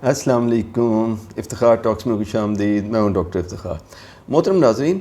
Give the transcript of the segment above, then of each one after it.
السلام علیکم، افتخار ٹاکس میں خوش آمدید۔ میں ہوں ڈاکٹر افتخار۔ محترم ناظرین،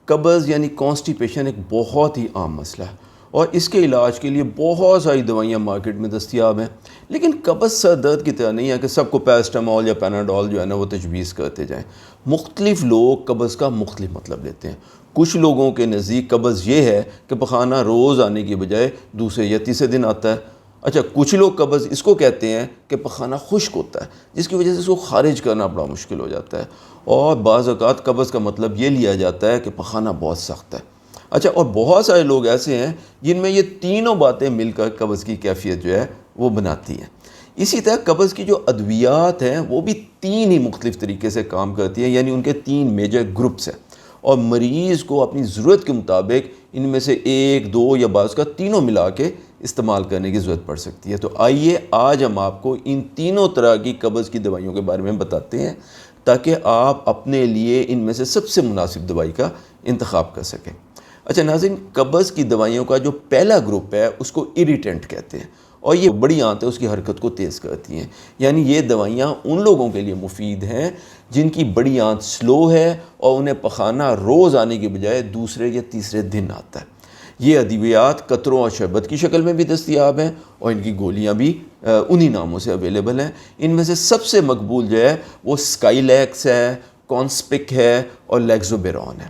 قبض یعنی کانسٹیپیشن ایک بہت ہی عام مسئلہ ہے اور اس کے علاج کے لیے بہت ساری دوائیاں مارکیٹ میں دستیاب ہیں، لیکن قبض سر درد کی طرح نہیں ہے کہ سب کو پیراسٹامول یا پیناڈول جو ہے نا وہ تجویز کرتے جائیں۔ مختلف لوگ قبض کا مختلف مطلب لیتے ہیں۔ کچھ لوگوں کے نزدیک قبض یہ ہے کہ پخانہ روز آنے کی بجائے دوسرے یا تیسرے دن آتا ہے۔ اچھا، کچھ لوگ قبض اس کو کہتے ہیں کہ پخانہ خشک ہوتا ہے، جس کی وجہ سے اس کو خارج کرنا بڑا مشکل ہو جاتا ہے، اور بعض اوقات قبض کا مطلب یہ لیا جاتا ہے کہ پخانہ بہت سخت ہے۔ اچھا، اور بہت سارے لوگ ایسے ہیں جن میں یہ تینوں باتیں مل کر قبض کی کیفیت جو ہے وہ بناتی ہیں۔ اسی طرح قبض کی جو ادویات ہیں وہ بھی تین ہی مختلف طریقے سے کام کرتی ہیں، یعنی ان کے تین میجر گروپس ہیں، اور مریض کو اپنی ضرورت کے مطابق ان میں سے ایک، دو یا بعض کا تینوں ملا کے استعمال کرنے کی ضرورت پڑ سکتی ہے۔ تو آئیے آج ہم آپ کو ان تینوں طرح کی قبض کی دوائیوں کے بارے میں بتاتے ہیں تاکہ آپ اپنے لیے ان میں سے سب سے مناسب دوائی کا انتخاب کر سکیں۔ اچھا ناظرین، قبض کی دوائیوں کا جو پہلا گروپ ہے اس کو اریٹنٹ کہتے ہیں، اور یہ بڑی آنتیں اس کی حرکت کو تیز کرتی ہیں، یعنی یہ دوائیاں ان لوگوں کے لیے مفید ہیں جن کی بڑی آنت سلو ہے اور انہیں پخانہ روز آنے کے بجائے دوسرے یا تیسرے دن آتا ہے۔ یہ ادویات قطروں اور شربت کی شکل میں بھی دستیاب ہیں، اور ان کی گولیاں بھی انہی ناموں سے اویلیبل ہیں۔ ان میں سے سب سے مقبول جو ہے وہ اسکائلیکس ہے، کانسپک ہے اور لیگزوبیرون ہے۔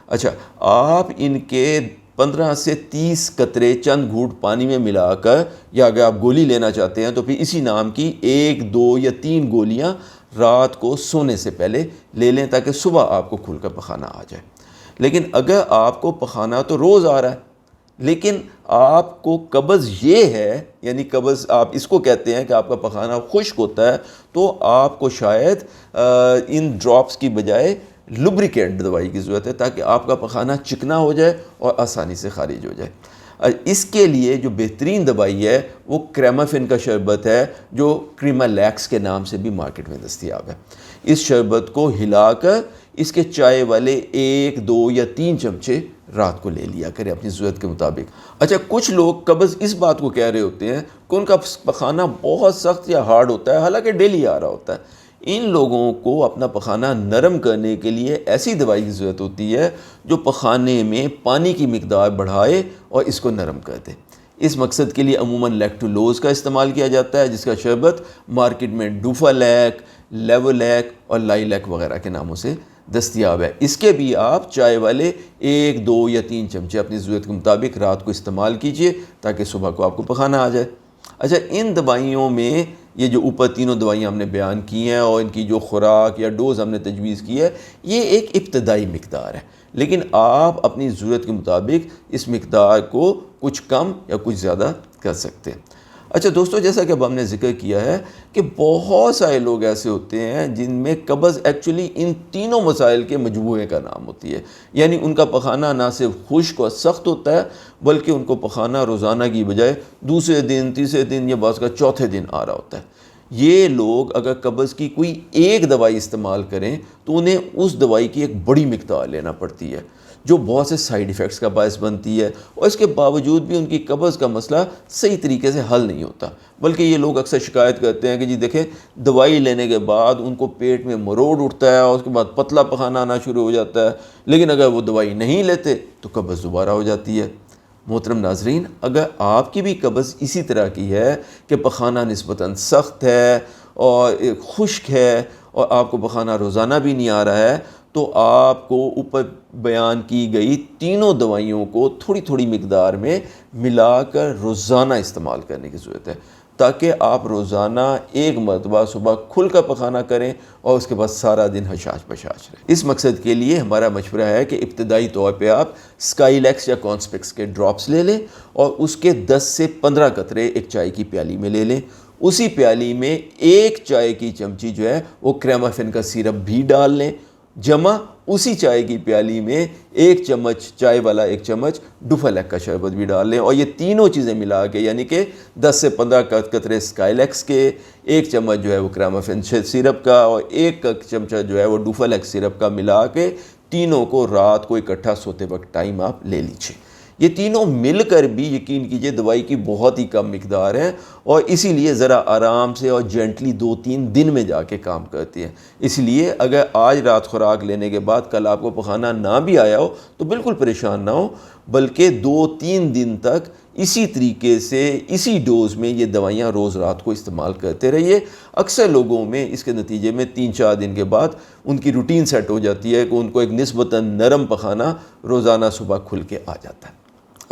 اچھا، آپ ان کے 15 سے 30 قطرے چند گھونٹ پانی میں ملا کر، یا اگر آپ گولی لینا چاہتے ہیں تو پھر اسی نام کی 1، 2 یا 3 گولیاں رات کو سونے سے پہلے لے لیں تاکہ صبح آپ کو کھل کر پخانہ آ جائے۔ لیکن اگر آپ کو پخانہ تو روز آ رہا ہے لیکن آپ کو قبض یہ ہے، یعنی قبض آپ اس کو کہتے ہیں کہ آپ کا پخانہ خشک ہوتا ہے، تو آپ کو شاید ان ڈراپس کی بجائے لوبریکینٹ دوائی کی ضرورت ہے تاکہ آپ کا پخانہ چکنا ہو جائے اور آسانی سے خارج ہو جائے۔ اس کے لیے جو بہترین دوائی ہے وہ کریمافن کا شربت ہے، جو کریمالیکس کے نام سے بھی مارکیٹ میں دستیاب ہے۔ اس شربت کو ہلا کر اس کے چائے والے 1، 2 یا 3 چمچے رات کو لے لیا کریں اپنی ضرورت کے مطابق۔ اچھا، کچھ لوگ قبض اس بات کو کہہ رہے ہوتے ہیں کہ ان کا پخانہ بہت سخت یا ہارڈ ہوتا ہے، حالانکہ ڈیلی آ رہا ہوتا ہے۔ ان لوگوں کو اپنا پخانہ نرم کرنے کے لیے ایسی دوائی کی ضرورت ہوتی ہے جو پخانے میں پانی کی مقدار بڑھائے اور اس کو نرم کر دے۔ اس مقصد کے لیے عموماً لیکٹولوز کا استعمال کیا جاتا ہے، جس کا شربت مارکیٹ میں ڈوفالیک، لیولیک اور لائلیک وغیرہ کے ناموں سے دستیاب ہے۔ اس کے بھی آپ چائے والے 1، 2 یا 3 چمچے اپنی ضرورت کے مطابق رات کو استعمال کیجئے تاکہ صبح کو آپ کو پخانہ آ جائے۔ اچھا، ان دوائیوں میں یہ جو اوپر تینوں دوائیاں ہم نے بیان کی ہیں اور ان کی جو خوراک یا ڈوز ہم نے تجویز کی ہے، یہ ایک ابتدائی مقدار ہے، لیکن آپ اپنی ضرورت کے مطابق اس مقدار کو کچھ کم یا کچھ زیادہ کر سکتے ہیں۔ اچھا دوستو، جیسا کہ اب ہم نے ذکر کیا ہے کہ بہت سارے لوگ ایسے ہوتے ہیں جن میں قبض ایکچولی ان تینوں مسائل کے مجموعے کا نام ہوتی ہے، یعنی ان کا پخانہ نہ صرف خشک اور سخت ہوتا ہے بلکہ ان کو پخانہ روزانہ کی بجائے دوسرے دن، تیسرے دن یا بعض کا چوتھے دن آ رہا ہوتا ہے۔ یہ لوگ اگر قبض کی کوئی ایک دوائی استعمال کریں تو انہیں اس دوائی کی ایک بڑی مقدار لینا پڑتی ہے، جو بہت سے سائیڈ ایفیکٹس کا باعث بنتی ہے، اور اس کے باوجود بھی ان کی قبض کا مسئلہ صحیح طریقے سے حل نہیں ہوتا، بلکہ یہ لوگ اکثر شکایت کرتے ہیں کہ جی دیکھیں، دوائی لینے کے بعد ان کو پیٹ میں مروڑ اٹھتا ہے اور اس کے بعد پتلا پخانہ آنا شروع ہو جاتا ہے، لیکن اگر وہ دوائی نہیں لیتے تو قبض دوبارہ ہو جاتی ہے۔ محترم ناظرین، اگر آپ کی بھی قبض اسی طرح کی ہے کہ پخانہ نسبتاً سخت ہے اور خشک ہے اور آپ کو پخانہ روزانہ بھی نہیں آ رہا ہے، تو آپ کو اوپر بیان کی گئی تینوں دوائیوں کو تھوڑی تھوڑی مقدار میں ملا کر روزانہ استعمال کرنے کی ضرورت ہے تاکہ آپ روزانہ ایک مرتبہ صبح کھل کر پخانہ کریں اور اس کے بعد سارا دن حشاش بشاش رہیں۔ اس مقصد کے لیے ہمارا مشورہ ہے کہ ابتدائی طور پہ آپ اسکائلیکس یا کانسپکس کے ڈراپس لے لیں اور اس کے 10 سے 15 قطرے ایک چائے کی پیالی میں لے لیں۔ اسی پیالی میں ایک چائے کی چمچی جو ہے وہ کریمافن کا سیرپ بھی ڈال لیں، جمع اسی چائے کی پیالی میں ایک چمچ چائے والا ایک چمچ ڈوفالیک کا شربت بھی ڈال لیں، اور یہ تینوں چیزیں ملا کے، یعنی کہ 10 سے 15 قطرے اسکائلیکس کے، ایک چمچ جو ہے وہ کریمافن سیرپ کا اور ایک چمچہ جو ہے وہ ڈوفالیک سیرپ کا، ملا کے تینوں کو رات کو اکٹھا سوتے وقت ٹائم آپ لے لیجیے۔ یہ تینوں مل کر بھی یقین کیجئے دوائی کی بہت ہی کم مقدار ہے، اور اسی لیے ذرا آرام سے اور جینٹلی 2-3 دن میں جا کے کام کرتی ہے۔ اس لیے اگر آج رات خوراک لینے کے بعد کل آپ کو پخانہ نہ بھی آیا ہو تو بالکل پریشان نہ ہو، بلکہ 2-3 دن تک اسی طریقے سے اسی ڈوز میں یہ دوائیاں روز رات کو استعمال کرتے رہیے۔ اکثر لوگوں میں اس کے نتیجے میں 3-4 دن کے بعد ان کی روٹین سیٹ ہو جاتی ہے کہ ان کو ایک نسبتاً نرم پخانہ روزانہ صبح کھل کے آ جاتا ہے۔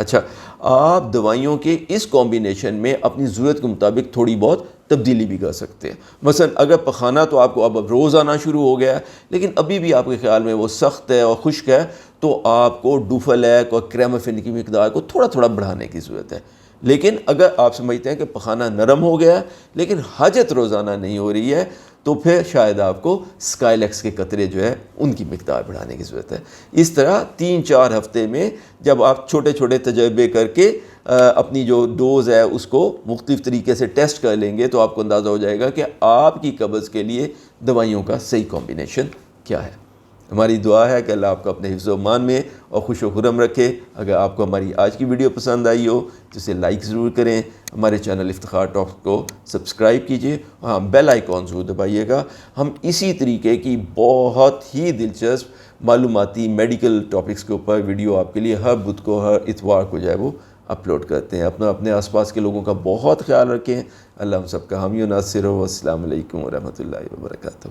اچھا، آپ دوائیوں کے اس کمبینیشن میں اپنی ضرورت کے مطابق تھوڑی بہت تبدیلی بھی کر سکتے ہیں۔ مثلا اگر پخانہ تو آپ کو اب روز آنا شروع ہو گیا ہے، لیکن ابھی بھی آپ کے خیال میں وہ سخت ہے اور خشک ہے، تو آپ کو ڈوفلیک اور کریمافین کی مقدار کو تھوڑا تھوڑا بڑھانے کی ضرورت ہے۔ لیکن اگر آپ سمجھتے ہیں کہ پخانہ نرم ہو گیا ہے لیکن حاجت روزانہ نہیں ہو رہی ہے، تو پھر شاید آپ کو اسکائلیکس کے قطرے جو ہے ان کی مقدار بڑھانے کی ضرورت ہے۔ اس طرح 3-4 ہفتے میں جب آپ چھوٹے چھوٹے تجربے کر کے اپنی جو ڈوز ہے اس کو مختلف طریقے سے ٹیسٹ کر لیں گے تو آپ کو اندازہ ہو جائے گا کہ آپ کی قبض کے لیے دوائیوں کا صحیح کمبینیشن کیا ہے۔ ہماری دعا ہے کہ اللہ آپ کو اپنے حفظ و امان میں اور خوش و خرم رکھے۔ اگر آپ کو ہماری آج کی ویڈیو پسند آئی ہو تو اسے لائک ضرور کریں، ہمارے چینل افتخار ٹاکس کو سبسکرائب کیجیے، ہاں بیل آئیکن ضرور دبائیے گا۔ ہم اسی طریقے کی بہت ہی دلچسپ معلوماتی میڈیکل ٹاپکس کے اوپر ویڈیو آپ کے لیے ہر بدھ کو ہر اتوار کو جو ہے وہ اپلوڈ کرتے ہیں۔ اپنے آس پاس کے لوگوں کا بہت خیال رکھیں۔ اللہ ہم سب کا حامی و ناصر ہو۔ السلام علیکم ورحمۃ اللہ وبرکاتہ۔